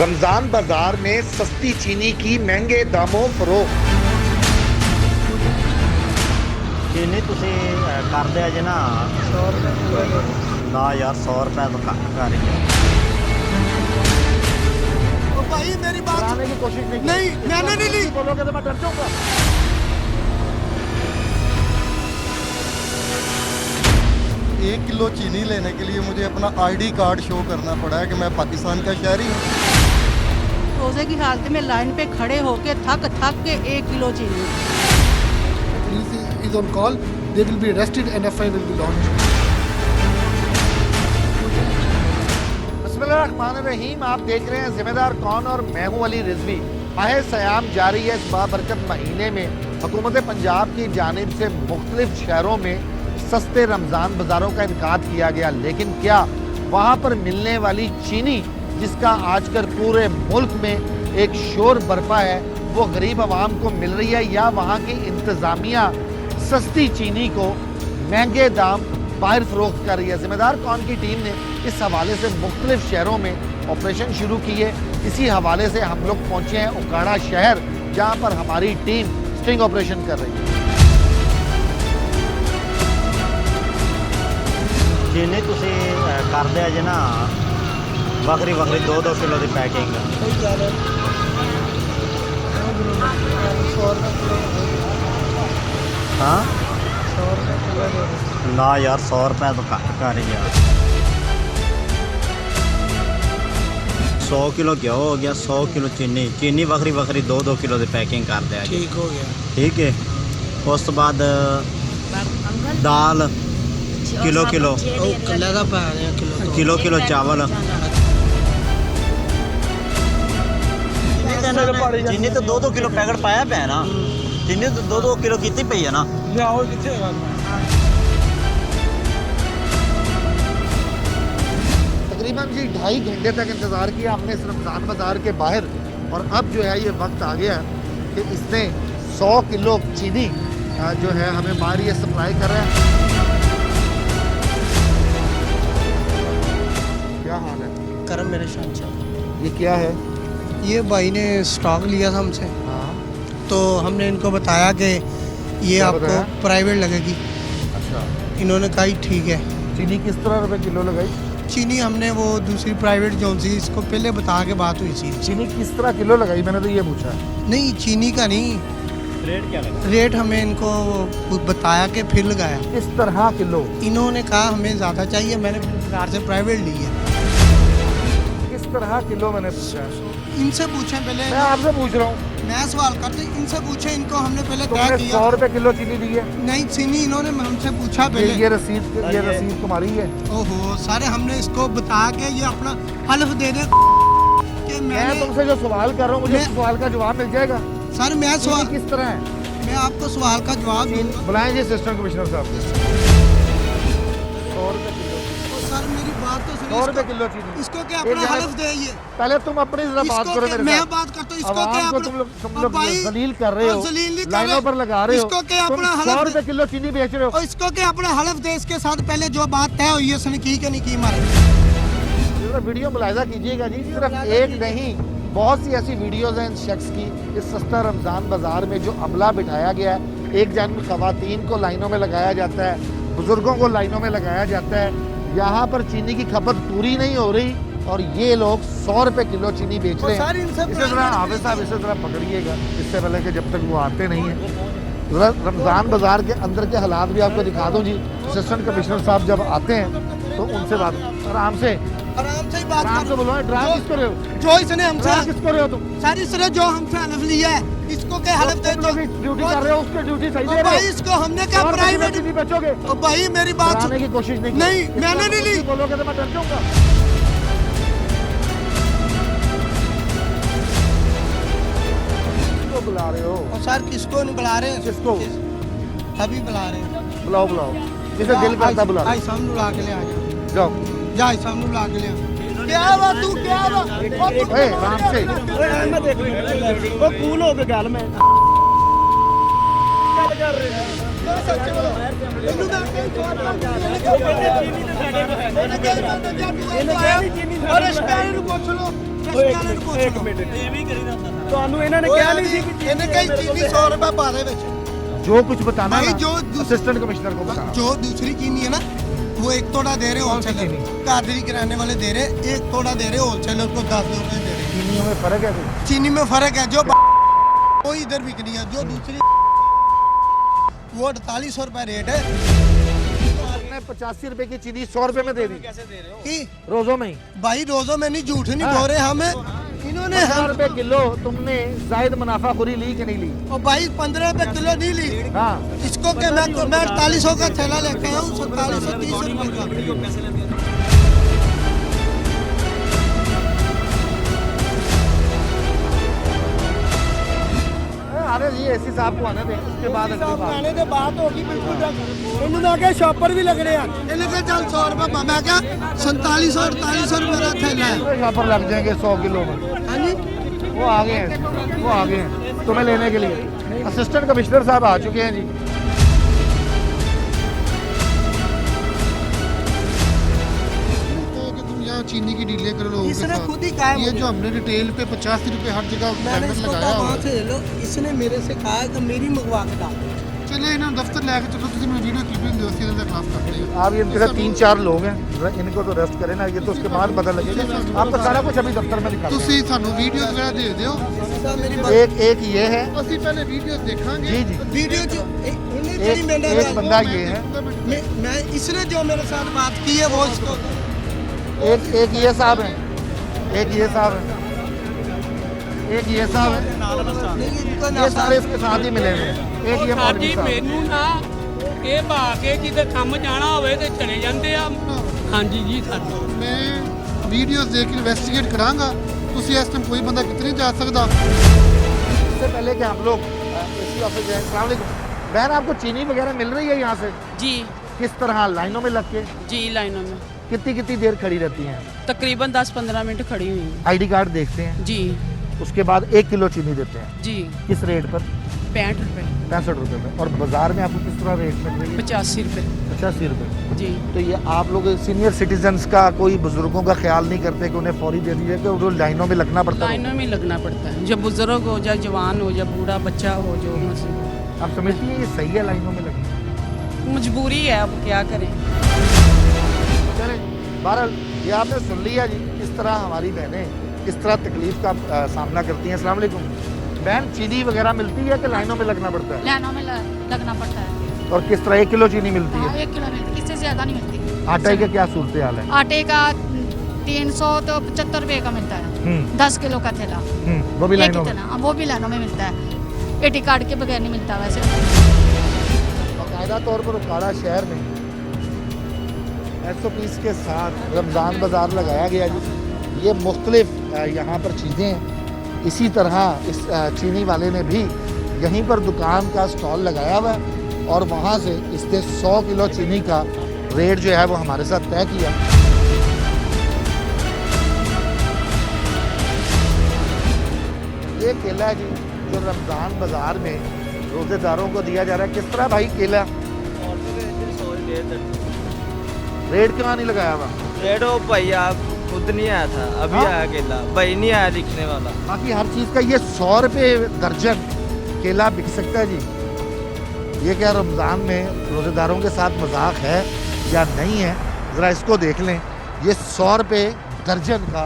रमजान बाजार में सस्ती चीनी की महंगे दामों फरोख्त। चीनी ਤੁਸੀਂ ਕਰਦੇ ਆ ਜੀ ਨਾ 100 ਰੁਪਏ ਨਾ यार 100 रुपए तो घट कर रही है। भाई मेरी बात कराने की कोशिश नहीं मैंने नहीं ली। बोलोगे तो मैं डर जाऊंगा। 1 किलो चीनी लेने के लिए मुझे अपना आईडी कार्ड शो करना पड़ा है कि मैं पाकिस्तान का शहरी हूँ। रोजे की हालत में लाइन पे खड़े होके थक के 1 किलो चीनी। Police is on call. They will be arrested and FIR will be launched. बिस्मिल्लाहिर्रहमानिर्रहीम। आप देख रहे हैं जिम्मेदार कौन और मैं हूं अली रिजवी। माह सयाम जारी है। इस बाबरकत महीने में हुकूमत पंजाब की जानिब से मुख्तलिफ शहरों में सस्ते रमज़ान बाज़ारों का इनकाद किया गया, लेकिन क्या वहाँ पर मिलने वाली चीनी जिसका आजकल पूरे मुल्क में एक शोर बरपा है वो गरीब आवाम को मिल रही है, या वहाँ की इंतज़ामिया सस्ती चीनी को महंगे दाम बाहर फरोख्त कर रही है? जिम्मेदार कौन की टीम ने इस हवाले से मुख्तलिफ शहरों में ऑपरेशन शुरू किए। इसी हवाले से हम लोग पहुँचे हैं उकाड़ा शहर, जहाँ पर हमारी टीम स्टिंग ऑपरेशन कर रही है। चीनी ਤੁਸੀਂ ਕਰਦੇ ਆ ਜੀ ਨਾ ਵੱਖਰੀ 2-2 ਕਿਲੋ ਦੀ ਪੈਕਿੰਗ। हाँ ना यार 100 रुपए तो घट कर रही है। 100 किलो घ्यो हो गया, 100 किलो चीनी ਵੱਖਰੀ 2-2 किलो की पैकिंग कर दिया। ठीक हो गया। ठीक है। उस तो बाद दाल किलो चावल। चीनी तो 2-2 किलो पैकेट पाया पे है ना। चीनी तो 2-2 किलो की पई है ना। तकरीबन जी 2.5 घंटे तक इंतज़ार किया हमने इस रमज़ान बाज़ार के बाहर, और अब जो है ये वक्त आ गया कि इसने 100 किलो चीनी जो है हमें बाहर ये सप्लाई कर रहा है। क्या हाल है? करम मेरे शान। ये क्या है? ये भाई ने स्टॉक लिया था हमसे, हाँ, तो हमने इनको बताया कि ये क्या आपको बताया? प्राइवेट लगेगी। अच्छा। इन्होंने कहा ही ठीक है। चीनी किस तरह रुपए किलो लगाई? चीनी हमने वो दूसरी प्राइवेट जो सी इसको पहले बता के बात हुई थी। चीनी किस तरह किलो लगाई, मैंने तो ये पूछा है। नहीं, चीनी का नहीं, रेट क्या लगा? रेट हमें इनको बताया कि फिर लगाया। किस तरह किलो? इन्होंने कहा हमें ज़्यादा चाहिए, मैंने फिर बाजार से प्राइवेट ली है। किस तरह किलो मैंने पूछा है। इनसे पूछें पहले, मैं आपसे पूछ रहा हूँ। मैं सवाल करते इनसे पूछे, इनको हमने पहले तय तुमने किया। 100 रुपए किलो चीनी दी है? नहीं, चीनी इन्होंने हमसे पूछा पहले। ये रसीद तुम्हारी है? ओहो, सारे हमने इसको बता के ये अपना हल्फ दे दे कि मैं तुमसे जो सवाल कर रहा हूँ मुझे मैं- उस सवाल का जवाब मिल जाएगा। सर मैं चीनी सवाल किस तरह है? मैं आपको सवाल का जवाब दूंगा। बुलाएं जी असिस्टेंट कमिश्नर साहब। 100 रुपए किलो। तो सर मेरी बात तो 100 सुनिए। रुपए किलो चीनी। इसको क्या एक अपना जगह- हल्फ दे ये। पहले तुम अपनी जरा बात इसको करो क्या- मेरे मैं साथ। बात करता हूँ, इसको आवाम क्या को अपना- तुम अब लोग भाई- जलील कर रहे हो, और जलील नहीं कर लाइनों रहे। पर लगा रहे हो। इसको क्या तुम अपना 100 हल्फ रुपए किलो चीनी बेच रहे हो। और इसको क्या अपना हल्फ दे, इसके साथ पहले जो बात तय हुई है उसने की कि नहीं की मारे। जरा वीडियो मुलाहिजा कीजिएगा जी। सिर्फ एक नहीं, बहुत सी ऐसी वीडियोज हैं इन शख्स की। इस सस्ता रमज़ान बाज़ार में जो अमला बिठाया गया है, एक जानब ख़वातीन को लाइनों में लगाया जाता है, बुज़ुर्गों को लाइनों में लगाया जाता है। यहाँ पर चीनी की खपत पूरी नहीं हो रही और ये लोग 100 रुपए किलो चीनी बेच रहे हैं। इसे ज़रा हाफिज़ साहब इसे ज़रा पकड़िएगा, इससे पहले कि जब तक वो आते नहीं हैं। ज़रा रमज़ान बाज़ार के अंदर के हालात भी आपको दिखा दूँ जी। असिस्टेंट कमिश्नर साहब जब आते हैं तो उनसे बात आराम से ही बात आराम से बोलो। ड्राइव किसको रहे हो? जो इसने हमसे ड्राइव किसको रहे हो तुम? सर इसने जो हमसे हल्फ लिया है, इसको क्या हल्फ दे दो। ड्यूटी कर रहे हो, उसके ड्यूटी सही दे और रहे भाई हो। इसको हमने क्या प्राइवेट। चीनी बेचोगे? और भाई मेरी बात डराने की कोशिश नहीं की। नहीं, इस मैंने बात नहीं को ली। तुम बोलोगे तो मैं डर जाऊंगा। किसको बुला रहे हो? और सर किसको नहीं बुला रहे? किसको? अभी बुला रहे हैं। बुलाओ बुलाओ, जिसे दिल करता बुला आई सामने बुला के ले आ जा। जाओ। जा आई सामने बुला के ले आ। क्या हुआ तू, क्या हुआ? ए, आराम से। वो कूल हो के गल में अरे स्टाइल पुछ लो। ਇੱਕ ਮਿੰਟ ਤੁਹਾਨੂੰ ਇਹਨਾਂ ਨੇ ਕਿਹਾ ਨਹੀਂ ਸੀ ਕਿ ਇਹਨੇ ਕਹੀ ਚੀਨੀ 100 रुपए बारे ਵਿੱਚ जो कुछ बताना भाई, ना, जो असिस्टेंट कमिश्नर को बताना। जो दूसरी चीनी है ना वो एक तोड़ा दे रहे होलसेलर, कादरी किराने वाले दे रहे, एक तोड़ा दे रहे होलसेलर को 10 रुपए दे रहे। चीनियों में फर्क है कुछ? चीनी में फर्क है, जो वो इधर बिकनी है, जो दूसरी वो 4800 रुपए रेट है। आपने 85 रुपए की चीनी 100 रुपए में दे दी कि रोजों में ही। भाई रोजों में नहीं, झूठ नहीं बोल रहे हम, इन्होंने 15 रुपए किलो तुमने जायद मुनाफाखोरी ली कि नहीं ली? और भाई 15 रुपए किलो नहीं ली। हाँ, इसको क्या मैं 4800 का थैला लेके आया हूँ, 4730 रुपए का। अरे ये ऐसी साहब को आने दें, उसके बाद अगली बात। ਆਣੇ ਦੇ ਬਾਤ ਹੋ ਗਈ ਬਿਲਕੁਲ ਇਹਨੂੰ ਤਾਂ ਅੱਗੇ ਸ਼ਾਪਰ ਵੀ ਲੱਗਣੇ ਆ इन्हें कहा चल 100 रुपए मैं क्या 4700 4800 रुपए का थैला है। यहाँ पर लग जाएंगे 100 किलो में। हाँ जी, वो आ गए हैं, वो आ गए हैं तुम्हें लेने के लिए। असिस्टेंट कमिश्नर साहब आ चुके हैं जी। कि तुम यहाँ चीनी की डीलें कर लो इसने खुद ही कहा है ये मुझे। जो हमने रिटेल पे 85 रुपए हर जगह मैंने बैनर इसको लगाया कहा हुआ वहाँ है। से ले लो, इसने मेरे से कहा है कि मेरी मंगवा के डाल। चले इन्हें दफ्तर ले आके चलो तुम वीडियो क्लिपिंग दो सीधे से क्लास करते हैं। आप ये मेरे 3-4 लोग हैं, इनको तो रेस्ट करें ना, ये तो उसके बाद पता लगेगा। आपको सारा कुछ अभी दफ्तर में दिखा ਤੁਸੀਂ ਸਾਨੂੰ ਵੀਡੀਓ ਵਗੈਰਾ ਦੇ ਦਿਓ मेरी एक ये है ਅਸੀਂ ਪਹਿਲੇ ਵੀਡੀਓ ਦੇਖਾਂਗੇ जी जी, वीडियो जो इन्हें तेरी मैंने एक बंदा ये है, मैं इसने जो मेरे साथ बात की है वो इसको एक ये साहब है, एक ये साहब है, एक ये साहब है, नहीं, इनको ये ना सारे इसके साथ ही मिले हुए हैं। एक ये मौलवी ਸਾਡੀ साहब। ਮੈਨੂੰ ਨਾ ਇਹ ਭਾ ਕੇ ਕਿਤੇ ਕੰਮ ਜਾਣਾ ਹੋਵੇ ਤੇ ਚਲੇ ਜਾਂਦੇ ਆ ਹਾਂਜੀ ਜੀ ਸਾਡੀ ਮੈਂ ਵੀਡੀਓਜ਼ ਦੇਖ ਕੇ ਇਨਵੈਸਟੀਗੇਟ ਕਰਾਂਗਾ ਤੁਸੀਂ ਇਸ ਟਾਈਮ ਕੋਈ ਬੰਦਾ ਕਿਤੇ ਨਹੀਂ ਜਾ ਸਕਦਾ। इससे पहले कि हम लोग इसी ऑफिस जाएं, अस्सलाम वालेकुम। बहन आपको चीनी वगैरह मिल रही है यहाँ से? जी किस तरह लाइनों में लग के? जी लाइनों में कितनी कितनी देर खड़ी रहती हैं? तकरीबन 10-15 मिनट खड़ी हुई हूँ। आईडी कार्ड देखते हैं, जी उसके बाद 1 किलो चीनी देते हैं। जी किस रेट पर? 65 रुपये 65 रुपए में। और बाजार में आपको किस तरह रेट मिल रही है? 85 रुपये 85 रुपए। जी। तो ये आप लोग सीनियर सिटीजन्स का कोई बुजुर्गों का ख्याल नहीं करते कि उन्हें फौरी दे दीजिए कि वो लाइनों में लगना पड़ता है? लाइनों में लगना पड़ता है, जब बुजुर्ग हो या जवान हो या बूढ़ा बच्चा हो जो आप समझती हैं ये सही है लाइनों में लगना? मजबूरी है, अब क्या करें। चले बहरहाल ये आपने सुन लिया जी, किस तरह हमारी बहनें किस तरह तकलीफ का सामना करती हैं। अस्सलाम वालेकुम बहन, चीनी वगैरह मिलती है कि लाइनों में लगना पड़ता है? लाइनों में लगना पड़ता है। और किस तरह 1 किलो चीनी मिलती हाँ, है? 1 किलो मिलती, इससे ज्यादा नहीं मिलती। आटे का क्या सूरत हाल है? आटे का 300 तो 75 रुपए का मिलता है, 10 किलो का थैला। वो भी एक लाइनों में? कितना, हाँ, वो भी लाइनों में मिलता है, एटी कार्ड के बगैर नहीं मिलता वैसे। बाकायदा तौर पर उकाड़ा शहर में SOPs के साथ रमज़ान बाज़ार लगाया गया जी। ये मुख्तलिफ यहाँ पर चीज़ें हैं। इसी तरह इस चीनी वाले ने भी यहीं पर दुकान का स्टॉल लगाया हुआ है और वहाँ से इसने 100 किलो चीनी का रेट जो है वो हमारे साथ तय किया। ये केला है जी जो रमज़ान बाज़ार में रोज़ेदारों को दिया जा रहा है। किस तरह भाई केला रेट क्यों नहीं लगाया हुआ? रेड हो भाई आप खुद नहीं आया था, अभी हाँ? आया केला, भाई नहीं आया दिखने वाला। बाकी हर चीज़ का ये 100 रुपये दर्जन केला बिक सकता है जी। ये क्या रमज़ान में रोज़ेदारों के साथ मजाक है या नहीं है, ज़रा इसको देख लें। ये 100 रुपये दर्जन का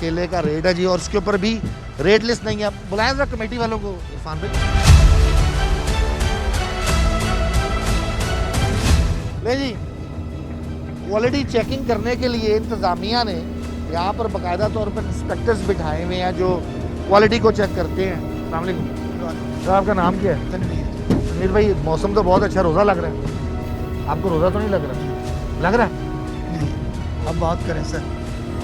केले का रेट है जी और उसके ऊपर भी रेट लिस्ट नहीं है। बुलाएं ज़रा कमेटी वालों को, इरफान भाई। ले जी, क्वालिटी चेकिंग करने के लिए इंतज़ामिया ने यहाँ पर बाकायदा तौर पर इंस्पेक्टर्स बिठाए हुए हैं जो क्वालिटी को चेक करते हैं। अस्सलाम वालेकुम सर, आपका नाम क्या है? तनवीर भाई, मौसम तो बहुत अच्छा, रोज़ा लग रहा है। आपको रोज़ा तो नहीं लग रहा? लग रहा है? अब बात करें सर।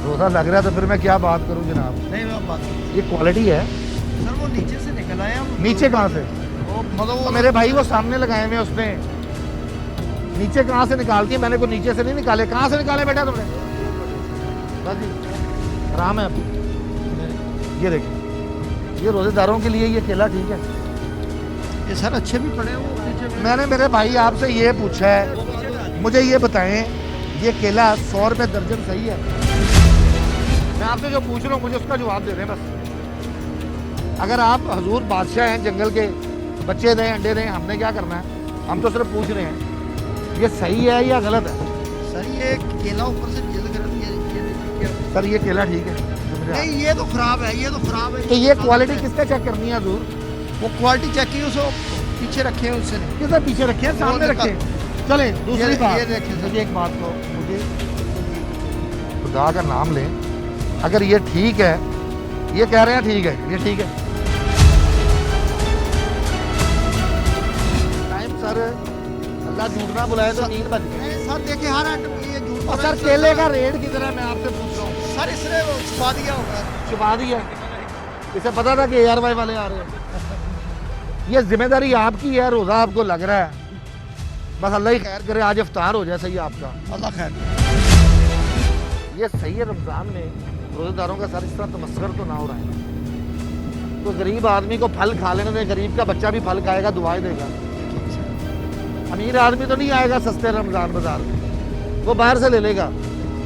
रोज़ा लग रहा है तो फिर मैं क्या बात करूँ जनाब? नहीं मैं बात ये क्वालिटी है। सर वो नीचे से निकल आया नीचे कहाँ से? मतलब तो मेरे भाई वो सामने लगाए हुए हैं उसमें। नीचे कहाँ से निकालती है? मैंने को नीचे से नहीं निकाले। कहाँ से निकाले बेटा तुमने? बस जी, आराम है। ये देखिए, ये रोज़ेदारों के लिए ये केला ठीक है। ये सर अच्छे भी पड़े हो। मैंने मेरे भाई आपसे ये पूछा है, मुझे ये बताएं ये केला 100 रुपये दर्जन सही है? मैं आपसे जो पूछ रहा हूँ मुझे उसका जवाब दे दें बस। अगर आप हजूर बादशाह हैं जंगल के, बच्चे दें अंडे दें, हमने क्या करना है? हम तो सिर्फ पूछ रहे हैं ये सही है या गलत है। सर ये केला ऊपर से जेल कर दिया, सर ये केला ठीक है? नहीं ये तो खराब है, ये तो खराब है। तो ये क्वालिटी किसने चेक करनी है हजूर? वो क्वालिटी चेक की उसको पीछे रखे हैं उससे। किसने पीछे रखे हैं? सामने रखे हैं। चले दूसरी बात, ये देखें सर। मुझे एक बात को, मुझे खुदा का नाम लें, अगर ये ठीक है, ये कह रहे हैं ठीक है, ये ठीक है टाइम सर, अल्लाह झूठ ना बुलाए तो 3 बज गए। सर देखिए हर आइटम ये झूठ और सर केले का रेट कितना है मैं आपसे पूछ रहा हूँ? सर इसने वो छुपा दिया होगा। छुपा दिया, इसे पता था कि ARY वाले आ रहे हैं। ये जिम्मेदारी आपकी है, रोज़ा आपको लग रहा है, बस अल्लाह ही खैर करे, आज इफ्तार हो जाए सही आपका, अल्लाह खैर। ये सही है। रमज़ान में रोज़ेदारों का सर इस तरह तमस्कर तो ना हो रहा है। तो गरीब आदमी को फल खा लेने दें, गरीब का बच्चा भी फल खाएगा, दुआएं देगा। अमीर आदमी तो नहीं आएगा सस्ते रमज़ान बाजार में, वो बाहर से ले लेगा।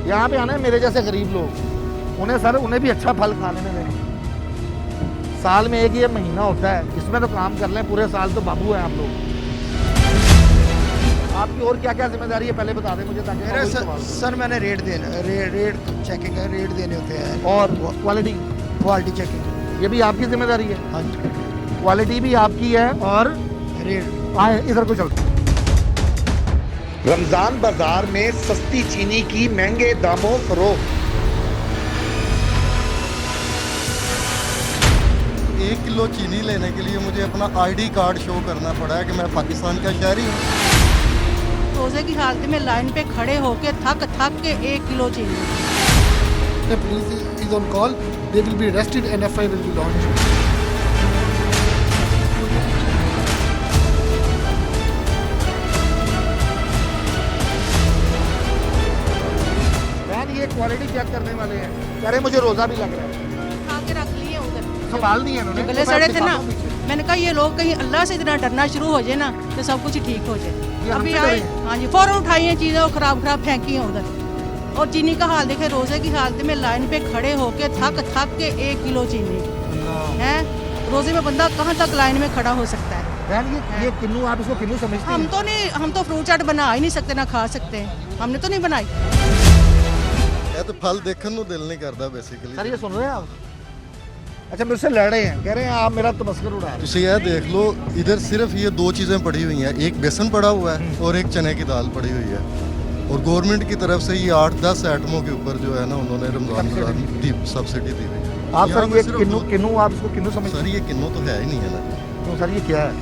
यहाँ पे आना है मेरे जैसे गरीब लोग, उन्हें सर उन्हें भी अच्छा फल खा लेने दें। साल में एक ये महीना होता है, इसमें तो काम कर लें, पूरे साल तो बाबू हैं आप लोग। आपकी और क्या क्या जिम्मेदारी है पहले बता दें मुझे, ताकि मैं मेरे वही सर, सवाल करूं। सर मैंने रेट देना, रेट चेकिंग है, रेट देने होते हैं और क्वालिटी क्वालिटी चेकिंग। ये भी आपकी जिम्मेदारी है। हाँ जी। क्वालिटी भी आपकी है और रेट। आए इधर को चलते। रमजान बाजार में सस्ती चीनी की महंगे दामों फरोख्त। 1 किलो चीनी लेने के लिए मुझे अपना ID कार्ड शो करना पड़ा है कि मैं पाकिस्तान का शहरी हूँ। रोजे की हालत में लाइन पे खड़े होके थक के 1 किलो चीनी। The police is on call. They will be arrested and FIR will be launched. Man ये क्वालिटी चेक करने वाले हैं, कह रहे मुझे रोजा भी लग रहा है। खा के रख लिए उधर, संभाल नहीं है उन्होंने, गले तो मैं सड़े थे ना। दिखाता हूं पीछे। मैंने कहा ये लोग कहीं अल्लाह से इतना डरना शुरू हो जाए ना तो सब कुछ ठीक हो जाए। ये अभी हमसे आए, डरे? हाँ जी, फौरन उठाई हैं चीज़ें और खराब फेंकी हैं उधर। और चीनी का हाल देखे, रोजे की हालत में लाइन पे खड़े होके थक के 1 किलो चीनी है। रोजे में बंदा कहाँ तक लाइन में खड़ा हो सकता है? मैन ये किन्नू, आप इसको किन्नू समझते हम हैं? तो नहीं, हम तो फ्रूट चाट बना ही नहीं सकते, ना खा सकते हैं, हमने तो नहीं बनाई। ਇਹ ਤਾਂ ਫਲ ਦੇਖਣ ਨੂੰ ਦਿਲ ਨਹੀਂ ਕਰਦਾ ਬੇਸਿਕਲੀ। सर ये सुन रहे हैं आप? अच्छा मुझसे लड़ रहे हैं, कह रहे हैं आप मेरा तमस्कर उड़ा रहे हैं। ਤੁਸੀਂ ਇਹ देख लो, इधर सिर्फ ये 2 चीज़ें पड़ी हुई हैं, एक बेसन पड़ा हुआ है और एक चने की दाल पड़ी हुई है। और गवर्नमेंट की तरफ से ये 8-10 आइटमों के ऊपर जो है ना उन्होंने रमजान में सब्सिडी दी हुई है। आप यहाँ सर पे ये सिर्फ किन्नू दो- किन्नू आप इसको किन्नू समझते सर ये किन्नू तो है ही नहीं है ना। हैं? तो सर ये क्या है?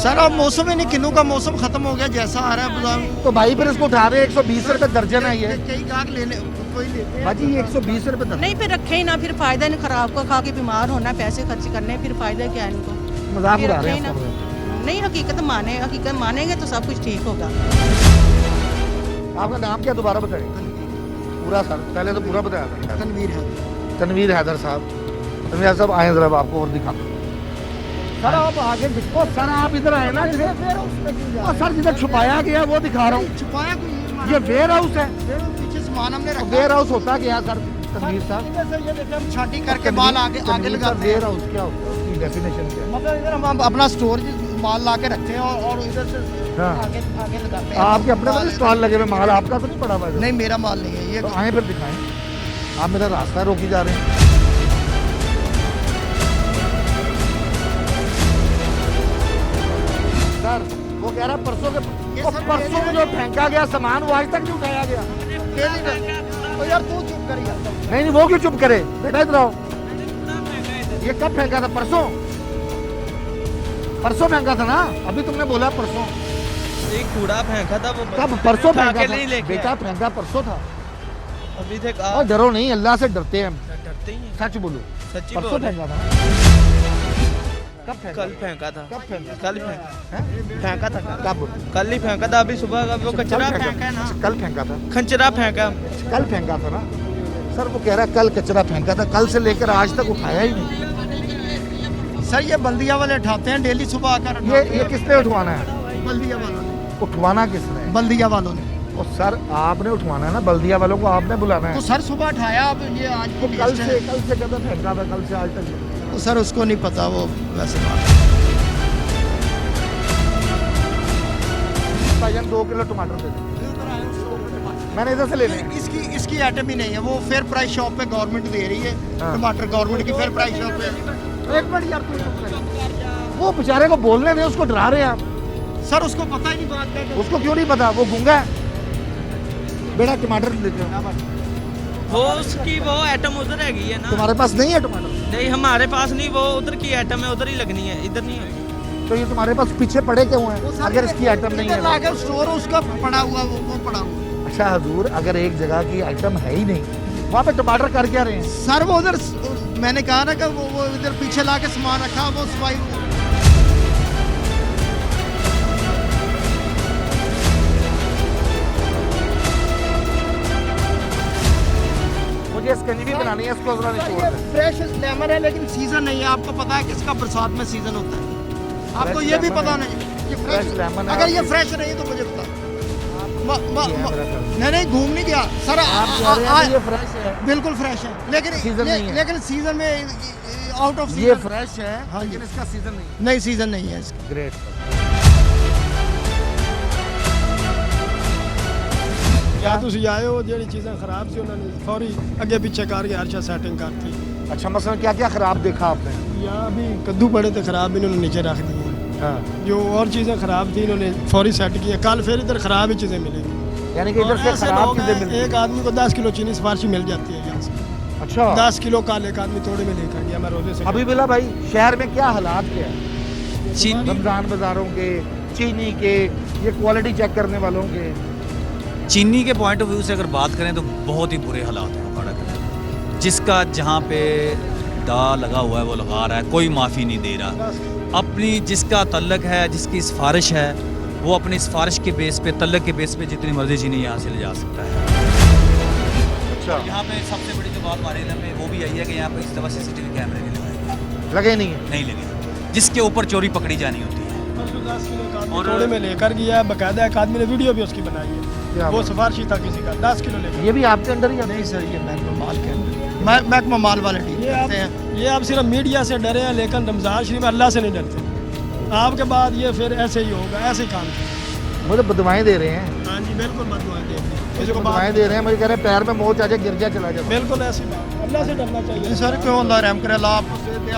सर अब मौसम ही नहीं, किन्नू का मौसम खत्म हो गया, जैसा आ रहा है बाजार में। तो भाई फिर इसको उठा रहे 120 रुपए दर्जन है ये। कई गाहक लेने कोई लेते हैं। भाजी ये 120 रुपए दर्जन। नहीं फिर रखे ही ना, फिर फायदा नहीं, खराब को खा के बीमार होना, पैसे खर्च करने, फिर फायदा क्या है इनको? मजाक फिर उड़ा रहे रखे ही हैं ना। आप। नहीं, हकीकत मानेंगे तो सब कुछ ठीक होगा। आपका नाम क्या दोबारा बताएं? पूरा सर, पहले तो पूरा बताया था। तनवीर हैदर साहब। तनवीर साहब आए जरा, आपको और दिखा। सर आप आगे दिखो, सर आप इधर आए ना, और सर जिधर छुपाया गया वो दिखा रहा हूँ। छुपाया कोई ये वेयर हाउस है। पीछे सामान हमने रखा वेयर हाउस होता क्या है सर तनवीर साहब? ये देखिए हम छाटी करके माल आगे लगाते हैं। वेयर हाउस क्या होता है, उसकी डेफिनेशन क्या है? मतलब इधर हम अपना स्टोर माल ला के रखते हैं और इधर से हाँ। आगे लगाते हैं। आपके अपने वाले स्टॉल लगे हुए, माल आपका तो नहीं पड़ा हुआ? नहीं मेरा माल नहीं है ये। तो आए फिर दिखाएं। आप मेरा रास्ता रोकी जा रहे हैं। सर वो कह रहा है परसों परसों में जो फेंका गया सामान वो आज तक नहीं उठाया गया। तो यार तू चुप कर यार। नहीं वो क्यों चुप करे? बेटा इधर आओ। ये कब फेंका था? परसों? परसों फेंका था ना? अभी तुमने बोला परसों। एक कूड़ा फेंका था वो कब? परसों उठा फेंका के था नहीं लेके बेटा, आया। फेंका परसों था। अभी तक और डरो नहीं, अल्लाह से डरते हैं हम। डरते ही हैं। सच बोलो, सच्ची परसों बोल रहे फेंका था। कब फेंका? कल फेंका था। कब फेंका? कल फेंका हैं? फेंका था कल। कब? कल ही फेंका था, अभी सुबह का वो कचरा कल फेंका है ना। कल फेंका था। खंचरा फेंका। कल फेंका था ना सर? वो कह रहा है कल कचरा फेंका था, कल से लेकर आज तक उठाया ही नहीं। सर ये बल्दिया वाले उठाते हैं डेली सुबह आकर। ये किसने उठवाना है? बल्दिया वालों ने। उठवाना किसने? बल्दिया वालों ने। और सर आपने उठवाना है ना, बल्दिया वालों को आपने बुलाना तो है। सर सुबह उठाया, अब ये आज तो कल से कदम फेंका था, कल से आज तक। तो सर उसको नहीं पता, वो वैसे बात। भाईजान 2 किलो टमाटर दे दो, मैंने इधर से ले लिया। इसकी आइटम ही नहीं है, वो फेयर प्राइस शॉप पे गवर्नमेंट दे रही है। हाँ। टमाटर गवर्नमेंट की फेयर प्राइस शॉप पे। एक मिनट यार, तू चुप कर। वो बेचारे को बोलने दे, उसको डरा रहे हैं आप। सर उसको पता ही नहीं बात का। उसको क्यों नहीं पता, वो गूंगा है। बेटा टमाटर लेते हो, वो उसकी वो आइटम उधर हैगी है ना। तुम्हारे पास नहीं है टमाटर? नहीं हमारे पास नहीं, वो उधर की आइटम है, उधर ही लगनी है, इधर नहीं है। तो ये तुम्हारे पास पीछे पड़े क्यों हैं अगर इसकी आइटम नहीं है? आगे स्टोर उसका पड़ा हुआ, वो पड़ा हुआ। अच्छा हजूर, अगर एक जगह की आइटम है ही नहीं, वहाँ पे टमाटर कर क्या रहे हैं? सर वो उधर, मैंने कहा ना कि वो इधर पीछे ला के सामान रखा, वो सफाई। मुझे स्कंजी बनानी है, इसको जरा निचोड़ दे। फ्रेश लेमन है, लेकिन सीजन नहीं है। आपको पता है किसका बरसात में सीजन होता है? आपको Fresh ये भी lemon पता है। नहीं। ये Fresh फ्रेश lemon है। अगर ये फ्रेश नहीं तो मुझे बता। नहीं घूम नहीं गया सर। आप कह रहे हैं कि ये फ्रेश है, बिल्कुल फ्रेश है, लेकिन सीजन नहीं है। लेकिन सीजन में आउट ऑफ ये सीजन। फ्रेश है, हाँ जी। लेकिन इसका सीजन नहीं है। नहीं सीजन नहीं है इसका। ग्रेट। या ਤੁਸੀਂ ਆਏ ਹੋ ਜਿਹੜੀ ਚੀਜ਼ਾਂ ਖਰਾਬ ਸੀ ਉਹਨਾਂ ਨੇ ਫੌਰੀ ਅੱਗੇ ਪਿੱਛੇ ਕਰਕੇ ਹਰ ਚੀਜ਼ ਸੈਟਿੰਗ ਕਰਤੀ। अच्छा मसलन क्या क्या खराब देखा आपने? यहाँ अभी कद्दू पड़े थे खराब, इन्होंने नीचे रख दिए। हाँ। जो और चीज़ें खराब थी इन्होंने फौरी सेट किया। कल फिर इधर खराब ही चीज़ें मिलेंगी। यानी कि इधर और से ऐसे खराब लोग चीजें हैं, मिलती हैं। एक आदमी को 10 किलो चीनी सिफारिश मिल जाती है यहाँ से। अच्छा 10 किलो कल एक आदमी तोड़े में लेकर गया, मैं रोजे से। अभी बिला भाई, शहर में क्या हालात क्या है? रमजान बाजारों के, चीनी के, ये क्वालिटी चेक करने वालों के। चीनी के पॉइंट ऑफ व्यू से अगर बात करें तो बहुत ही बुरे हालात हैं उखाड़ा के। जिसका जहाँ पे दा लगा हुआ है वो लगा रहा है, कोई माफ़ी नहीं दे रहा। अपनी जिसका तल्लक है, जिसकी सिफारिश है, वो अपनी सिफारिश के बेस पे, तल्लक के बेस पे जितनी मर्जी चीनी यहाँ से ले जा सकता है। अच्छा यहाँ पे सबसे बड़ी जो बात हमारे एरिया में वो भी आई है कि यहाँ पे इस दफ़ा CCTV कैमरे नहीं लगाए, लगे नहीं है। नहीं लगे, जिसके ऊपर चोरी पकड़ी जानी होती है। 10 किलो का आदमी तोड़े में लेकर गया, बकायदा एक आदमी ने वीडियो भी उसकी बनाई है। वो सिफारिशी था किसी का 10 किलो लेकर। ये भी आपके अंदर ही है? नहीं सर, ये महकमा माल के अंदर, महकमा माल वाले डील करते हैं। ये आप सिर्फ मीडिया से डरे हैं, लेकिन रमजान शरीफ में अल्लाह से नहीं डरते। आपके बाद ये फिर ऐसे ही होगा, ऐसे ही काम करें। मुझे बदवाएं दे रहे हैं। हाँ जी बिल्कुल बदुआएं दे रहे हैं। मुझे बदवाएं दे रहे हैं, मुझे कह रहे हैं पैर में मोच आ जाए, गिर जाए, चला जाए। बिल्कुल ऐसी बात, अल्लाह से डरना चाहिए। सर क्यों अल्लाह रहम करे, अल्लाह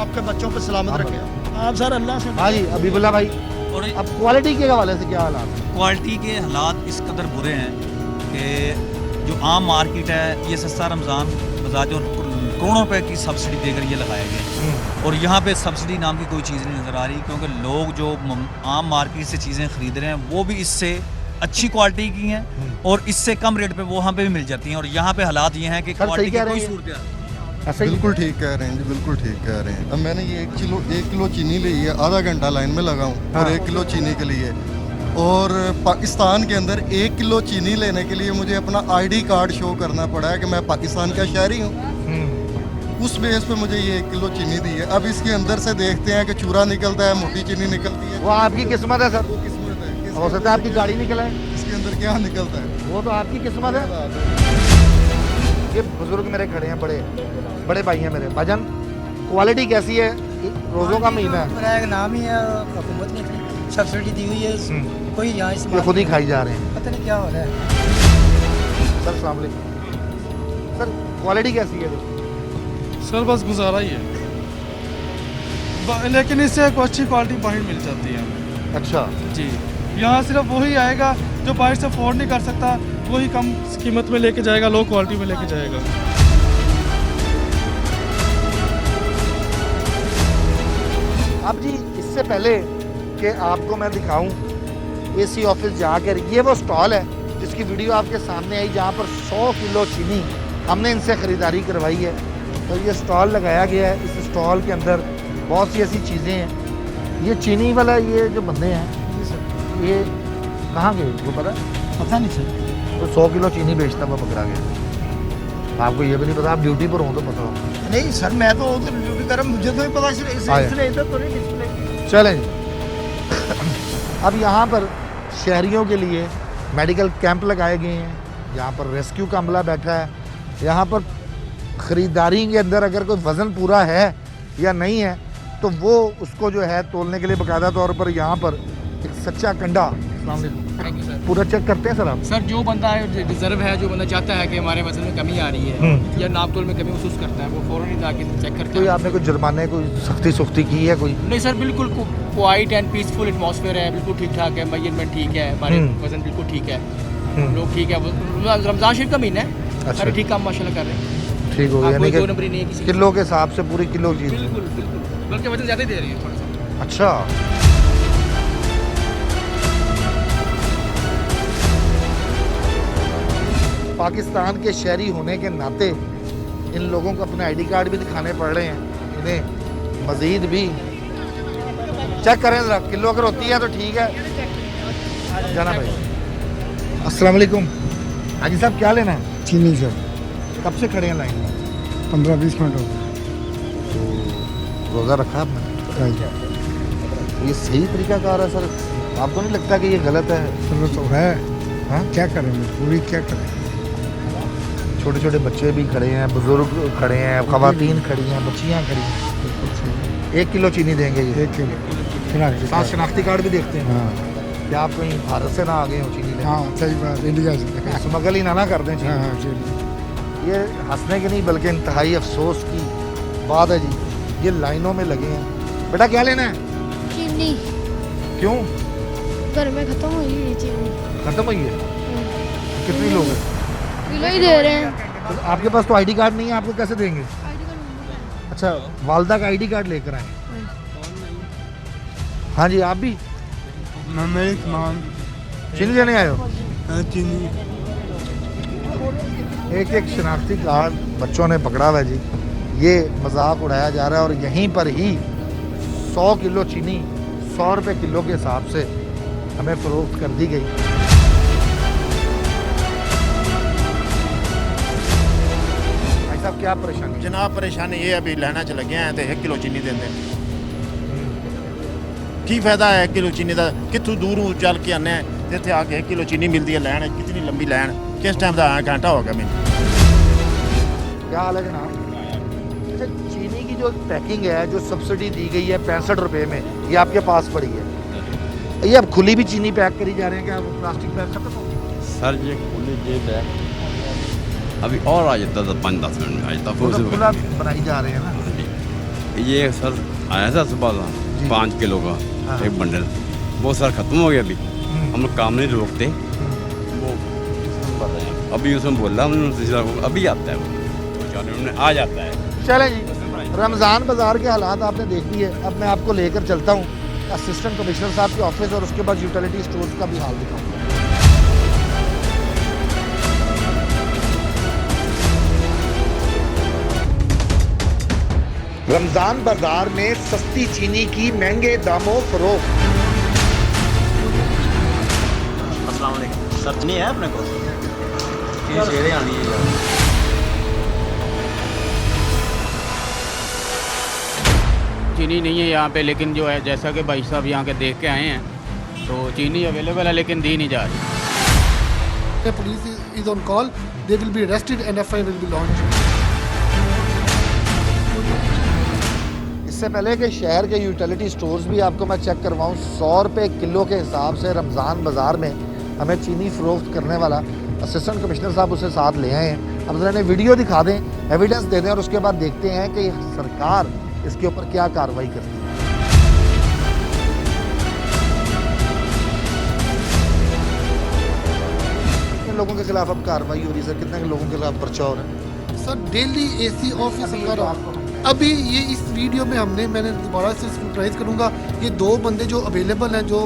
आपके बच्चों पे सलामत रखे। आप सर अल्लाह से। हाँ जी अबीबुल्ला भाई, और अब क्वालिटी के हवाले से क्या हालात हैं? क्वालिटी के हालात इस कदर बुरे हैं कि जो आम मार्केट है, ये सस्ता रमज़ान बाजार जो करोड़ों रुपए की सब्सिडी देकर ये लगाए गए, और यहाँ पे सब्सिडी नाम की कोई चीज़ नहीं नज़र आ रही, क्योंकि लोग जो आम मार्केट से चीज़ें ख़रीद रहे हैं वो भी इससे अच्छी क्वालिटी की हैं और इससे कम रेट पे वो वहाँ पे भी मिल जाती हैं। और यहाँ पे हालात ये हैं कि क्वालिटी की कोई सूरत बिल्कुल ठीक कह रहे हैं जी, बिल्कुल ठीक कह रहे हैं। अब मैंने ये 1 किलो चीनी ली है, आधा घंटा लाइन में लगा हूँ और 1 किलो चीनी के लिए। और पाकिस्तान के अंदर 1 किलो चीनी लेने के लिए मुझे अपना ID कार्ड शो करना पड़ा है कि मैं पाकिस्तान का शहरी हूँ। उस बेस पे मुझे ये 1 किलो चीनी दी है। अब इसके अंदर से देखते हैं कि चूरा निकलता है, मोटी चीनी निकलती है। वो आपकी किस्मत है सर, वो किस्मत है। हो सकता है आपकी गाड़ी निकल आए, इसके अंदर क्या निकलता है वो तो आपकी किस्मत है। ये बुजुर्ग मेरे खड़े हैं, बड़े भाई हैं मेरे। भाईजान क्वालिटी कैसी है? रोज़ों का महीना है, मेरा एक नाम ही है, हुकूमत ने सब्सिडी दी हुई है, कोई यहाँ ये खुद ही खाई जा रहे हैं। पता नहीं क्या हो रहा है। सर अस्सलाम वालेकुम। सर क्वालिटी कैसी है? सर बस गुजारा ही है, लेकिन इससे एक अच्छी क्वालिटी बाहर मिल जाती है हमें। अच्छा जी, यहाँ सिर्फ वही आएगा जो बाहर से अफोर्ड नहीं कर सकता, वही कम कीमत में लेके जाएगा, लो क्वालिटी में लेके जाएगा। अब जी इससे पहले कि आपको मैं दिखाऊं AC ऑफिस जाकर, ये वो स्टॉल है जिसकी वीडियो आपके सामने आई, जहाँ पर 100 किलो चीनी हमने इनसे ख़रीदारी करवाई है। तो ये स्टॉल लगाया गया है, इस स्टॉल के अंदर बहुत सी ऐसी चीज़ें हैं। ये चीनी वाला ये जो बंदे हैं ये कहाँ गए, वो पता नहीं सर। तो 100 किलो चीनी बेचता हुआ पकड़ा गया। आपको ये भी नहीं पता, आप ड्यूटी पर हो तो पता हो। नहीं सर, मैं तो उधर ड्यूटी कर रहा हूँ, मुझे तो नहीं पता। इसलिए इधर तो नहीं डिस्प्ले। चलें अब यहाँ पर शहरियों के लिए मेडिकल कैंप लगाए गए हैं, यहाँ पर रेस्क्यू का अमला बैठा है। यहाँ पर ख़रीदारी के अंदर अगर कोई वज़न पूरा है या नहीं है तो वो उसको जो है तोलने के लिए बाकायदा तौर पर यहाँ पर एक सच्चा कंडा, अस्सलाम वालेकुम, पूरा चेक करते हैं सर आप? सर जो बंदा डिजर्व है, जो बंदा चाहता है कि हमारे वजन में कमी आ रही है या नाप तोल में कमी महसूस करता है, वो फ़ौरन ही जाके चेक करते कोई हैं। आपने कोई जुर्माने कोई सख्ती की है कोई? नहीं सर, बिल्कुल क्वाइट एंड पीसफुल एटमॉस्फेयर है, बिल्कुल ठीक ठाक है, मेजरमेंट ठीक है, हमारे वजन बिल्कुल ठीक है, लोग ठीक है। रमज़ान शरीफ का महीना है, सारे ठीक काम माशाल्लाह कर रहे हैं। ठीक हो गया, यानी दो नंबरी नहीं है कि किसी किलो के हिसाब से पूरी किलो चीज़। बिल्कुल बिल्कुल, बल्कि वजन ज़्यादा ही दे रही है थोड़ा सा। अच्छा, पाकिस्तान के शहरी होने के नाते इन लोगों को अपने आईडी कार्ड भी दिखाने पड़ रहे हैं। इन्हें मज़ीद भी चेक करें ज़रा, किलो अगर होती है तो ठीक है। जाना भाई। अस्सलाम वालेकुम हाजी साहब, क्या लेना है? चीनी सर, कब से खड़े हैं लाइन में? 15-20 मिनट हो तो रोज़ा रखा आपने? गए। ये सही तरीकाकार है सर? आपको नहीं लगता कि ये गलत है? चलो तो है, हाँ, क्या करें मजबूरी, क्या करें। छोटे छोटे बच्चे भी खड़े हैं, बुजुर्ग खड़े हैं, खवातीन खड़ी हैं, बच्चियाँ खड़ी हैं। 1 किलो चीनी देंगे ये? 1 किलो साथ शनाख्ती कार्ड भी देखते हैं? हाँ क्या आप कहीं भारत से ना आ गए हो चीनी लेने? हाँ, सही बात, इंडिया से। स्मगल ही ना कर दें चीनी। हाँ जी। ये हंसने की नहीं बल्कि इंतहाई अफसोस की बात है जी। ये लाइनों में लगे हैं। बेटा क्या लेना है? चीनी क्यों? घर में खत्म हुई है चीनी, खत्म हुई है? कितने लोग हैं? किलो ही दे रहे हैं। तो आपके पास तो आईडी कार्ड नहीं है, आपको कैसे देंगे? अच्छा, वालदा का आईडी कार्ड लेकर आए? हाँ जी, आप भी मेरे सामान चीनी लेने आए हो? चीनी एक एक शनाख्ती कार्ड बच्चों ने पकड़ा हुआ है जी। ये मजाक उड़ाया जा रहा है और यहीं पर ही 100 किलो चीनी 100 रुपये किलो के हिसाब से हमें फरोख्त कर दी गई। भाई साहब क्या परेशानी? जनाब परेशानी ये अभी लैना च लगे हैं तो 1 किलो चीनी देंगे। की फायदा है 1 किलो चीनी का? कितों दूरों चल के आने हैं इतने आके 1 किलो चीनी मिलती है। लैन कितनी लंबी लैन, किस टाइम का घंटा हो गया मैंने। क्या हाल है जनाब? अच्छा, चीनी की जो पैकिंग है, जो सब्सिडी दी गई है 65 रुपये में, ये आपके पास पड़ी है। ये अब खुली भी चीनी पैक करी जा रहे हैं, क्या वो प्लास्टिक बैग खत्म हो गया? सर ये खुली जेब है, अभी और आ जाता था 5-10 मिनट में आ जाता। वो तो खुला बनाई जा रहे हैं ना। ये सर आया था सुबह का 5 किलो का एक बंडल, वो सर ख़त्म हो गया। अभी हम लोग काम नहीं रोकते, वो भर रहे हैं। अभी उसमें बोल रहा हूँ अभी आता है, वो आ जाता है। चले जी, रमज़ान बाज़ार के हालात आपने देख लिए। अब मैं आपको लेकर चलता हूँ असिस्टेंट कमिश्नर साहब के ऑफिस और उसके बाद यूटिलिटी स्टोर्स का भी हाल दिखाऊंगा। रमज़ान बाजार में सस्ती चीनी की महंगे दामों फरोख्त। अस्सलाम वालेकुम सर, चीनी है अपने को? शेरें आनी है यार। चीनी नहीं है यहाँ पे, लेकिन जो है जैसा कि भाई साहब यहाँ के देख के आए हैं तो चीनी अवेलेबल है लेकिन दी नहीं जा रही। The police is on call. They will be arrested and FIR will be launched. इससे पहले कि शहर के यूटिलिटी स्टोर्स भी आपको मैं चेक करवाऊँ, 100 रुपये किलो के हिसाब से रमज़ान बाज़ार में हमें चीनी फ़रोख्त करने वाला असिस्टेंट कमिश्नर साहब उसे साथ ले आए हैं। अब ज़रा वीडियो दिखा दें, एविडेंस दे दें और उसके बाद देखते हैं कि सरकार इसके ऊपर क्या कार्रवाई करती है। कितने लोगों के खिलाफ अब कार्रवाई हो रही है सर? कितने लोगों के खिलाफ पर्चा हो रहा है? सर डेली AC ऑफिस अभी ये इस वीडियो में मैंने दोबारा से सरप्राइज करूंगा, ये 2 बंदे जो अवेलेबल हैं, जो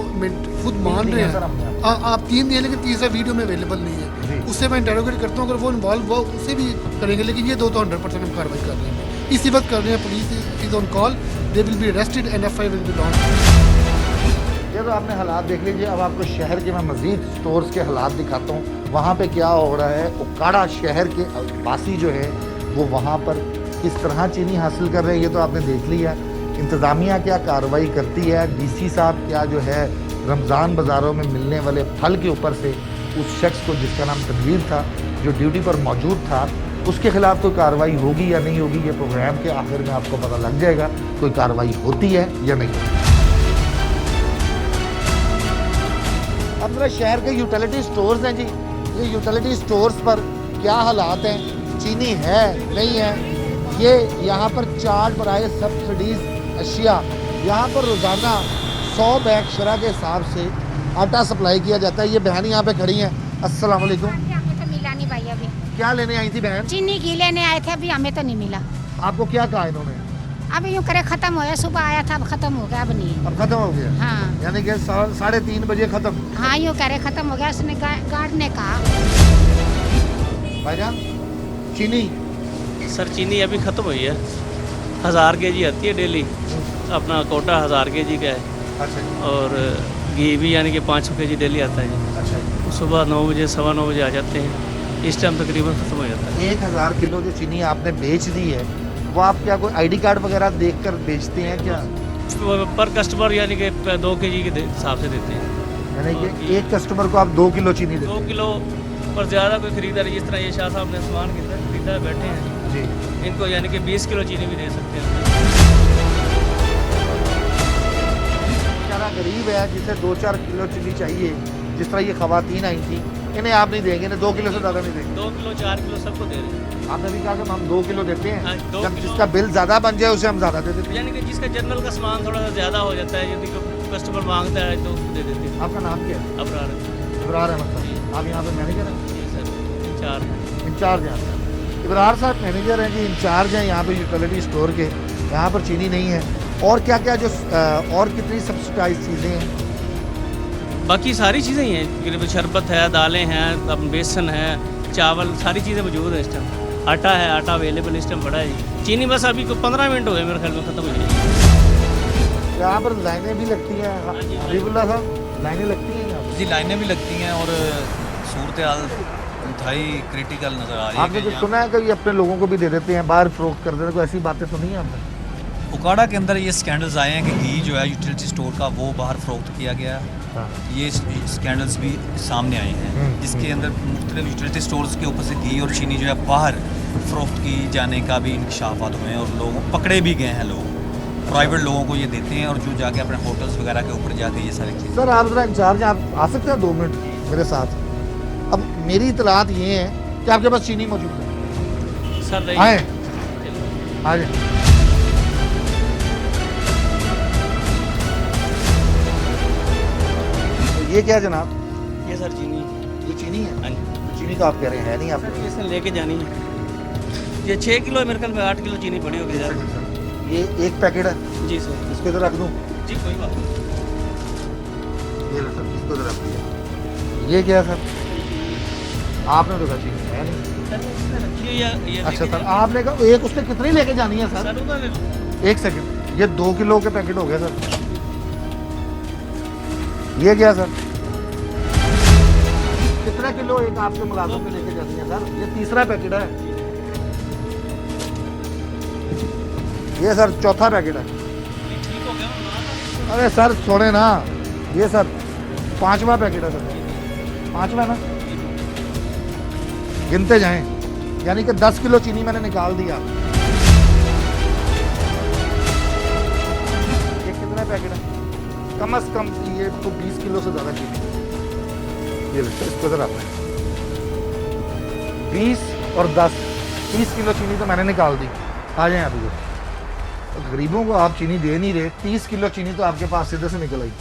खुद मान रहे हैं। आप 3 दिए लेकिन तीसरा वीडियो में अवेलेबल नहीं है, उससे मैं इंटरोगेट करता हूँ। अगर वो इन्वॉल्व हुआ उसे भी करेंगे, लेकिन ये 2 तो 100% हम कार्रवाई कर रहे हैं, इसी वक्त कर रहे हैं। Police is on call, they will be arrested and FIR will be launched. ये तो आपने हालात देख लीजिए। अब आपको शहर के मैं मज़ीद स्टोर्स के हालात दिखाता हूँ, वहाँ पे क्या हो रहा है। उकाड़ा शहर के वासी जो है वो वहाँ पर किस तरह चीनी हासिल कर रहे हैं, ये तो आपने देख लिया। इंतज़ामिया क्या कार्रवाई करती है, DC साहब क्या जो है रमज़ान बाज़ारों में मिलने वाले फल के ऊपर से उस शख्स को जिसका नाम तनवीर था, जो ड्यूटी पर मौजूद था, उसके खिलाफ कोई कार्रवाई होगी या नहीं होगी, ये प्रोग्राम के आखिर में आपको पता लग जाएगा। कोई कार्रवाई होती है या नहीं। अब जरा शहर के यूटिलिटी स्टोर्स हैं जी, ये यूटिलिटी स्टोर्स पर क्या हालात हैं, चीनी है नहीं है। ये यहाँ पर चार्ट बराए सब्सिडीज अशिया, यहाँ पर रोज़ाना 100 बैग शरा के हिसाब से आटा सप्लाई किया जाता है। ये बहन यहाँ पे खड़ी हैं। अस्सलाम वालेकुम। हमें तो मिला नहीं भाई अभी। क्या लेने आई थी बहन? चीनी घी लेने आए थे, अभी हमें तो नहीं मिला। आपको क्या कहा इन्होंने? अभी यूँ करे खत्म हो गया, सुबह आया था अब खत्म हो गया, अब नहीं। अब खत्म हो गया? हाँ। यानी कि 3:30 बजे खत्म? हाँ यूँ करे खत्म हो गया, उसने गार्ड ने कहा। भाईजान चीनी? सर चीनी अभी ख़त्म हुई है, 1000 kg आती है डेली, अपना कोटा 1000 kg का है। अच्छा। और घी भी यानी कि 500 kg डेली आता है। अच्छा। सुबह 9 बजे 9:15 बजे आ जाते हैं, इस टाइम तकरीबन ख़त्म हो जाता है। 1000 किलो जो चीनी आपने बेच दी है, वो आप क्या कोई ID कार्ड वगैरह देखकर बेचते हैं क्या? पर कस्टमर यानी कि 2 kg के हिसाब से देते हैं। यानी कि एक कस्टमर को आप 2 किलो चीनी देते हैं? 2 किलो पर ज़्यादा कोई खरीदार, जिस तरह ये शाह साहब ने सामान खरीदा बैठे हैं जी, इनको यानी कि 20 किलो चीनी भी दे सकते हैं। बेचारा गरीब है जिसे 2-4 किलो चीनी चाहिए, जिस तरह ये खवातीन आई थी, इन्हें आप नहीं देंगे, इन्हें 2 किलो से ज़्यादा नहीं देंगे? 2 किलो 4 किलो सबको दे रहे हैं। आपने भी कहा कि हम 2 किलो देते हैं। हाँ, 2 जब किलो। जिसका बिल ज़्यादा बन जाए उसे हम ज़्यादा दे देते हैं। यानी कि जिसका जनरल का सामान थोड़ा सा ज़्यादा हो जाता है, यदि कस्टमर मांगता है तो उसको दे देते हैं। आपका नाम क्या है? अबरार। इब्रार अहमद साहब। आप यहाँ पे मैनेजर हैं? जी सर, इंचार्ज हैं। इब्रार साहब मैनेजर हैं जी, इंचार्ज हैं यहाँ पे यूटिलिटी स्टोर के। यहाँ पर चीनी नहीं है। और क्या क्या जो और कितनी सब्सिडाइज चीज़ें हैं? बाकी सारी चीज़ें ही हैं, तकरीबन शरबत है, दालें हैं, अब बेसन है, चावल, सारी चीज़ें मौजूद है इस टाइम। आटा है, आटा अवेलेबल इस टाइम बड़ा है जी। चीनी बस अभी को 15 मिनट हो गए मेरे ख्याल में ख़त्म हो गई। यहाँ पर लाइनें भी लगती हैं हबीबुल्लाह साहब, लाइनें लगती हैं यहाँ? जी लाइनें भी लगती हैं और सूरत हाल इंतहाई क्रिटिकल नज़र आ रही है। आपने कुछ सुना है कि ये अपने लोगों को भी दे देते हैं, बाहर फरोख्त कर देते हैं, कोई ऐसी बातें सुनी है आपने? उकाड़ा के अंदर ये स्कैंडल्स आए हैं कि घी जो है यूटिलिटी स्टोर का वो बाहर फरोख्त किया गया। ये स्कैंडल्स भी सामने आए हैं, जिसके अंदर मुख्तलिफ यूटिलिटी स्टोर्स के ऊपर से घी और चीनी जो है बाहर फरोख्त की जाने का भी इंकशाफात हुए हैं और लोग पकड़े भी गए हैं। लोग प्राइवेट लोगों को ये देते हैं और जो जाके अपने होटल्स वगैरह के ऊपर जाके ये सारी चीज़ें। सर आप जरा इंचार्ज हैं, आप आ सकते हैं 2 मिनट मेरे साथ? अब मेरी इतलात ये है कि आपके पास चीनी मौजूद है। सर आए आ जाए। ये क्या जनाब? ये सर चीनी, ये चीनी है? हाँ जी। चीनी तो आप कह रहे हैं नहीं आप? सर इसने लेके जानी है। ये 6 किलो मेरे ख्याल में 8 किलो चीनी पड़ी होगी सर। ये एक पैकेट है जी सर। इसको इधर रख दूँ? जी कोई बात नहीं। ये लो सर, इसको इधर रख दिया। ये क्या है सर? आपने तो कहा चीनी है नहीं। सर इसने रखी हुई है ये। अच्छा सर, आपने कहा एक उसने कितनी लेके जानी है सर? सर उधर एक सेकंड, ये 2 किलो के पैकेट हो गया सर। ये क्या सर? कितना किलो एक आपके मुलाजिम में लेके जाती है सर? ये तीसरा पैकेट है। ये सर चौथा पैकेट है। ठीक हो गया। अरे सर छोड़े ना, ये सर 5वां पैकेट है सर। 5वां ना, गिनते जाएं, यानी कि 10 किलो चीनी मैंने निकाल दिया। ये कितना पैकेट है? कम से कम ये तो 20 किलो से ज़्यादा चीनी। ये लगता है इसको ज़रा 20 और 10 30 किलो चीनी तो मैंने निकाल दी। आ जाएं अभी तो गरीबों को आप चीनी दे नहीं रहे, 30 किलो चीनी तो आपके पास सीधे से निकल आई।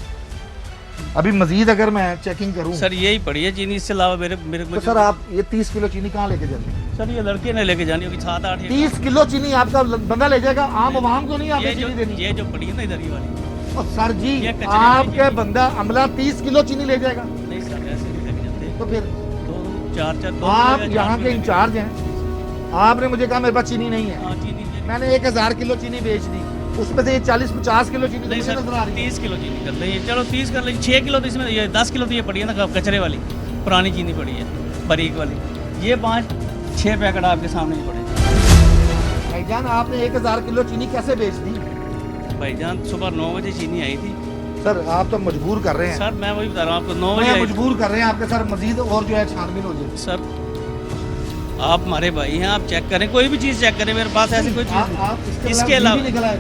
अभी मजीद अगर मैं चेकिंग करूं सर यही पड़ी है चीनी, इसके अलावा मेरे तो सर आप ये 30 किलो चीनी कहाँ लेके जाते हैं? सर ये लड़के ने लेके जानी होगी 7-8। 30 किलो चीनी आपका बंदा ले जाएगा, आम आवाम को नहीं आपने ये चीनी देनी? ये जो पड़ी है ना इधर ये वाली। और सर जी ये कचरे आपके बंदा अमला 30 किलो चीनी ले जाएगा? नहीं सर ऐसे नहीं लेके जाते। तो फिर 2-4 आप यहाँ के इंचार्ज हैं, आपने मुझे कहा मेरे पास चीनी नहीं है। हाँ चीनी मैंने 1000 किलो चीनी बेच दी, उसमें से ये 40-50 किलो चीनी नहीं सर, नजर आ रही है। 30 किलो चीनी कर लीजिए, चलो 30 कर लीजिए। 6 किलो तो इसमें, ये 10 किलो तो ये पड़ी है ना कचरे वाली, पुरानी चीनी पड़ी है बारीक वाली। ये 5-6 पैकेट आपके सामने ही पड़े। भाईजान आपने 1000 किलो चीनी कैसे बेच दी? भाईजान सुबह 9 बजे चीनी आई थी, सर आप तो मजबूर कर रहे हैं सर मैं वही बता रहा हूँ आपको 9 मैं बजे मजबूर कर रहे हैं आपके सर मजीद और जो है छानबीन हो जाए। सर आप हमारे भाई हैं, आप चेक करें, कोई भी चीज़ चेक करें, मेरे पास ऐसी कोई चीज़ इसके अलावा निकला है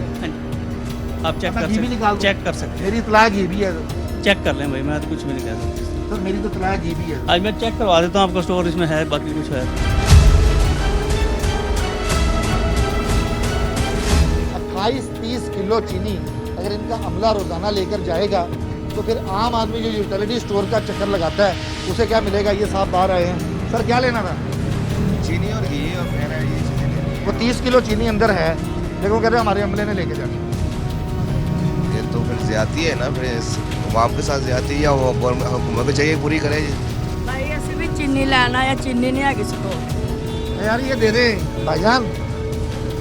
आप चेक कर सकते, चेक कर सकते मेरी इतला घी भी है चेक कर लें भाई, मैं तो कुछ भी नहीं कह सकता सर, मेरी तो इतला घी भी है। आज मैं चेक करवा देता हूँ आपका स्टोर इसमें है, बाकी कुछ है 28-30 किलो चीनी अगर इनका अमला रोजाना लेकर जाएगा तो फिर आम आदमी जो यूटिलिटी स्टोर का चक्कर लगाता है उसे क्या मिलेगा? ये साहब बाहर आए हैं। सर क्या लेना था? चीनी और घी और मेरा ये चीज़ें लेनी। वो 30 किलो चीनी अंदर है लेकिन वो कह रहे हैं हमारे अमले ने लेके जाना। ये तो फिर ज्यादती है ना, फिर आवाम के साथ ज्यादती है या वो हुकूमत को चाहिए पूरी करे। भाई ऐसे भी चीनी लाना या चीनी नहीं है किसी को यार ये दे दे भाईजान,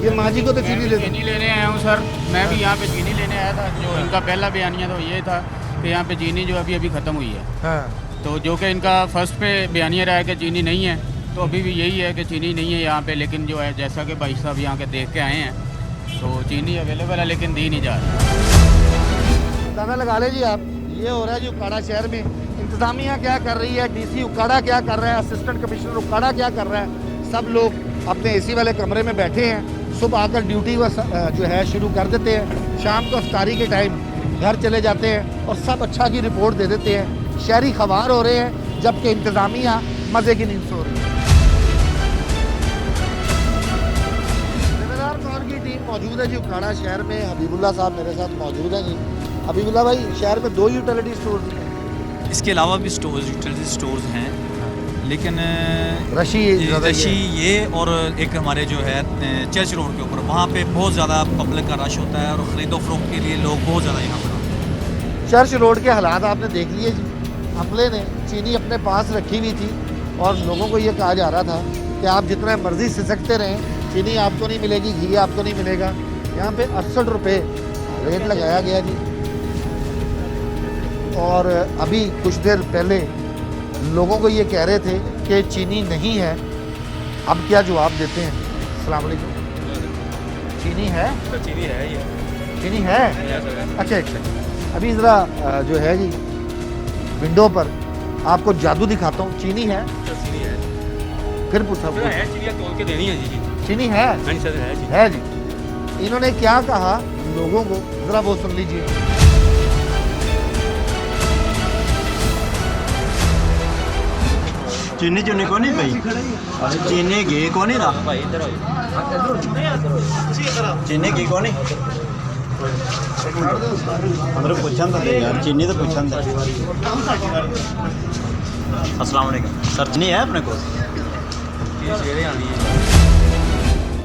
ये माँ जी को तो चीनी ले चीनी लेने आया हूँ सर, मैं भी यहाँ पे चीनी लेने आया था। जो इनका पहला बयानिया तो ये था कि यहाँ पे चीनी जो अभी ख़त्म हुई है। हाँ। तो जो कि इनका फर्स्ट पे बयानिया रहा है कि चीनी नहीं है, तो अभी भी यही है कि चीनी नहीं है यहाँ पे। लेकिन जो है जैसा कि भाई साहब यहाँ के देख के आए हैं तो चीनी अवेलेबल है लेकिन दी नहीं जा रही। अंदाजा लगा ले जी आप, ये हो रहा है जी उकाड़ा शहर में। इंतजामिया क्या कर रही है, डीसी उकाड़ा क्या कर रहा है, असिस्टेंट कमिश्नर उकाड़ा क्या कर रहा है, सब लोग अपने एसी वाले कमरे में बैठे हैं। सुबह आकर ड्यूटी जो है शुरू कर देते हैं, शाम को इफ्तारी के टाइम घर चले जाते हैं और सब अच्छा की रिपोर्ट दे देते हैं। शहरी खवार हो रहे हैं जबकि इंतजामिया मज़े की नींद सो रही है। जिम्मेदार कौन की टीम मौजूद है जी उकाड़ा शहर में। हबीबुल्ला साहब मेरे साथ मौजूद हैं जी। हबीबुल्ला भाई, शहर में 2 यूटिलिटी स्टोर हैं, इसके अलावा भी यूटिलिटी स्टोर्स हैं, लेकिन रशी ये और एक हमारे जो है चर्च रोड के ऊपर, वहाँ पे बहुत ज़्यादा पब्लिक का रश होता है और ख़रीदो फरोख्त के लिए लोग बहुत ज़्यादा यहाँ पर आते हैं। चर्च रोड के हालात आपने देख लिए जी। अमले ने चीनी अपने पास रखी हुई थी और लोगों को ये कहा जा रहा था कि आप जितना मर्जी सिसकते रहें, चीनी आपको नहीं मिलेगी, घी आपको नहीं मिलेगा। यहाँ पे 68 रुपये रेट लगाया गया जी। और अभी कुछ देर पहले लोगों को ये कह रहे थे कि चीनी नहीं है। अब क्या जवाब देते हैं? अस्सलाम वालेकुम। चीनी है? चीनी है, ये चीनी है। अच्छा एक सेकंड, अभी ज़रा जो है जी विंडो पर आपको जादू दिखाता हूँ। चीनी है? चीनी है। फिर पूछा है चीनी तोल के देनी है जी। चीनी है? है जी। इन्होंने क्या कहा लोगों को, ज़रा वो सुन लीजिए। चीनी चुनी को नहीं भाई, चीनी घी को नहीं रहा भाई, इधर चीनी घी को नहीं अंदर पूछा था यार, चीनी तो पूछा था। अस्सलाम वालेकुम सर, चीनी है अपने को?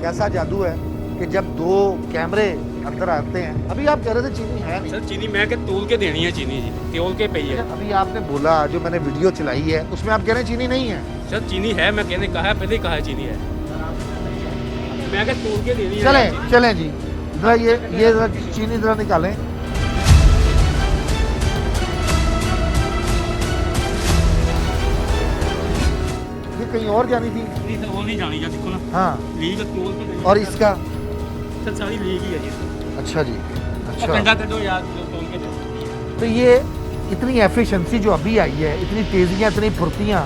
कैसा जादू है कि जब 2 कैमरे अंदर आते हैं। अभी आप कह रहे थे चीनी है नहीं। सर चीनी मैं के तोल के देनी है, चीनी जी तोल के पई है। अभी आपने बोला, जो मैंने वीडियो चलाई है उसमें आप कह रहे हैं चीनी नहीं है। सर चीनी है, मैं कहने कहा पहले ही कहा चीनी है, मैं के तोल के देनी है। चलें जी, जरा ये जरा चीनी जरा निकालें। ये कहीं और जानी थी? वो नहीं जानी है, देखो ना। हाँ लीग तोल के। और इसका? सर सारी लीग ही है जी। अच्छा जी, अच्छा। कंडा कर दो यार, तोल के दो। तो ये इतनी एफिशिएंसी जो अभी आई है, इतनी तेजियां, इतनी फुर्तियां,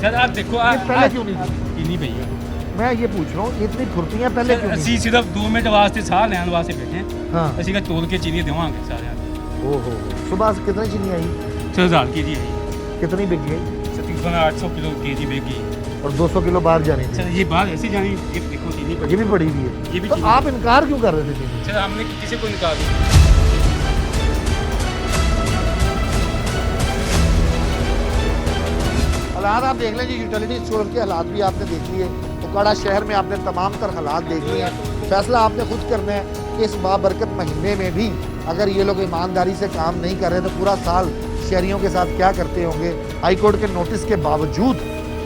सर आप देखो पहले क्यों नहीं थी? चीनी भैया मैं ये पूछ रहा हूँ, इतनी फुर्तियां पहले क्यों नहीं? ਅਸੀਂ सिर्फ 2 मिनट वास्ते साह लेने वास्ते बैठे हैं। हाँ। ਅਸੀਂ का तोल के चीनी देवांगे सारे। ओहो, सुबह से कितनी चीनी आई? 6000 की जी आई। कितनी बिक गई? तकरीबन 800 किलो केजी बिक गई। और 200 किलो बाहर जानी थी। सर ये बात ऐसी जानी, ये देखो चीनी ये भी पड़ी हुई है। ये भी तो आप इनकार क्यों कर रहे थे चीनी? सर हमने किसी को इनकार नहीं। हालात आप देख लें जी, यूटिलिटी स्टोर के हालात भी आपने देख लिए। उकाड़ा शहर में आपने तमाम तर हालात देख लिए हैं। फैसला आपने खुद करना है कि इस बाबरकत महीने में भी अगर ये लोग ईमानदारी से काम नहीं कर रहे तो पूरा साल शहरियों के साथ क्या करते होंगे। हाईकोर्ट के नोटिस के बावजूद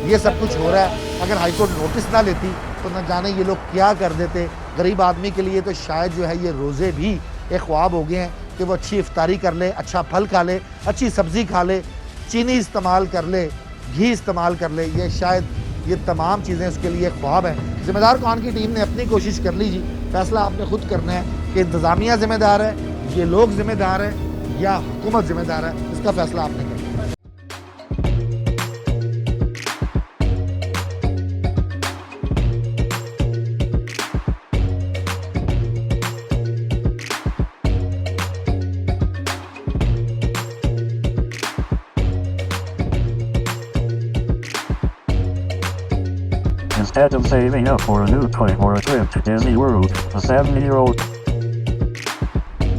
ये सब कुछ हो रहा है। अगर हाईकोर्ट नोटिस ना लेती तो न जाने ये लोग क्या कर देते। गरीब आदमी के लिए तो शायद जो है ये रोज़े भी एक ख्वाब हो गए हैं कि वो अच्छी इफ्तारी कर ले, अच्छा फल खा ले, अच्छी सब्ज़ी खा ले, चीनी इस्तेमाल कर ले, घी इस्तेमाल कर ले। ये शायद ये तमाम चीज़ें उसके लिए ख्वाब हैं। ज़िम्मेदार कौन की टीम ने अपनी कोशिश कर ली जी। फैसला आपने खुद करना है कि इंतज़ामिया ज़िम्मेदार है, ये लोग ज़िम्मेदार हैं या हुकूमत जिम्मेदार है, इसका फैसला आपने करना है। Instead of saving up for a new toy or a trip to Disney World, a 7-year-old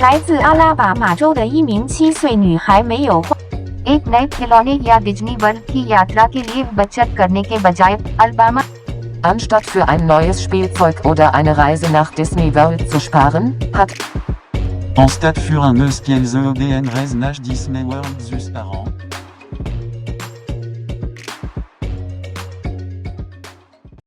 来自阿拉巴马州的一名7岁女孩没有花 एक नए खिलौने या डिज्नी वर्ल्ड की यात्रा के लिए बचत करने के बजाय Alabama Anstatt für ein neues Spielzeug oder eine Reise nach Disney World zu sparen, hat En stade für un neues pièce et une reise nach Disney World zu sparen.